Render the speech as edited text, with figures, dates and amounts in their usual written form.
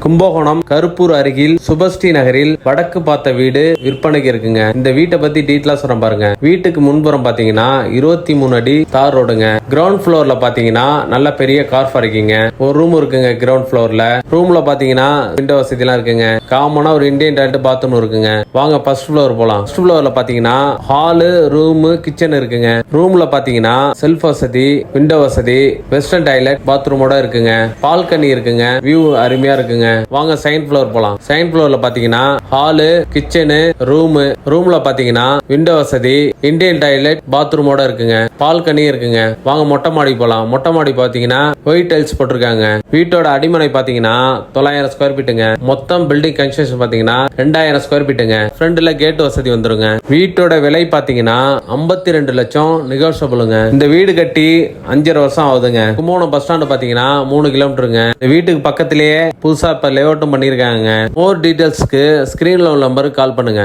கும்பகோணம் கருப்பூர் அருகில் சுபஸ்ரீ நகரில் வடக்கு பார்த்த வீடு விற்பனைக்கு இருக்குங்க. இந்த வீட்டை பத்தி டீட்டெயிலா சொல்றேன் பாருங்க. வீட்டுக்கு முன்புறம் பாத்தீங்கன்னா 23 அடி தார் ரோடுங்க. கிரவுண்ட் ஃப்ளோர்ல பாத்தீங்கன்னா நல்ல பெரிய கார் பார்க்கிங்க. ஒரு ரூம் இருக்குங்க கிரவுண்ட் ஃப்ளோர்ல. ரூம்ல பாத்தீங்கன்னா விண்டோ வசதி எல்லாம் இருக்குங்க. காமனா ஒரு இந்தியன் டாய்லெட் பாத்ரூம் இருக்குங்க. வாங்க ஃபர்ஸ்ட் ஃப்ளோர் போலாம். ஃபர்ஸ்ட் ஃப்ளோர்ல பாத்தீங்கன்னா ஹாலு, ரூம், கிச்சன் இருக்குங்க. ரூம்ல பாத்தீங்கன்னா செல்ஃப் வசதி, விண்டோ வசதி, வெஸ்டர்ன் டாய்லெட் பாத்ரூமோட இருக்குங்க. பால்கனி இருக்குங்க. வியூ அருமையா இருக்குங்க. வாங்க செகண்ட் ஃப்ளோர் போலாம். செகண்ட் ஃப்ளோர்ல பாத்தீங்கன்னா ஹாலு, கிச்சனு, ரூம்ல பாத்தீங்கன்னா விண்டோ வசதி, இந்தியன் டாய்லெட் பாத்ரூமோட இருக்குங்க. பால்கனி இருக்குங்க. வாங்க மொட்டை மாடி போலாம். மொட்டை மாடி பாத்தீங்கன்னா ஒயிட் டைல்ஸ் போட்டிருக்காங்க. வீட்டோட அடிமனை பாத்தீங்கன்னா 900 ஸ்கொயர் ஃபீட்டுங்க. மொத்தம் பில்டிங் கன்ஸ்ட்ரக்ஷன் பாத்தீங்கன்னா 2000 ஸ்கொயர் ஃபீட்டுங்க. ஃப்ரண்ட்ல கேட் வசதி வந்துருங்க. வீட்டோட விலை பாத்தீங்கன்னா 52 லட்சம் நெகோஷியபிளுங்க. இந்த வீடு கட்டி 5.5 வருஷம் ஆகுதுங்க. கும்பகோணம் பஸ் ஸ்டாண்ட் பாத்தீங்கன்னா 3 கிலோமீட்டருங்க. இந்த வீட்டுக்கு பக்கத்திலேயே புதுசா இப்ப லேஅவுட்டும் பண்ணிருக்காங்க. மோர் டீடைல்ஸ்க்கு ஸ்கிரீன்ல உள்ள நம்பருக்கு கால் பண்ணுங்க.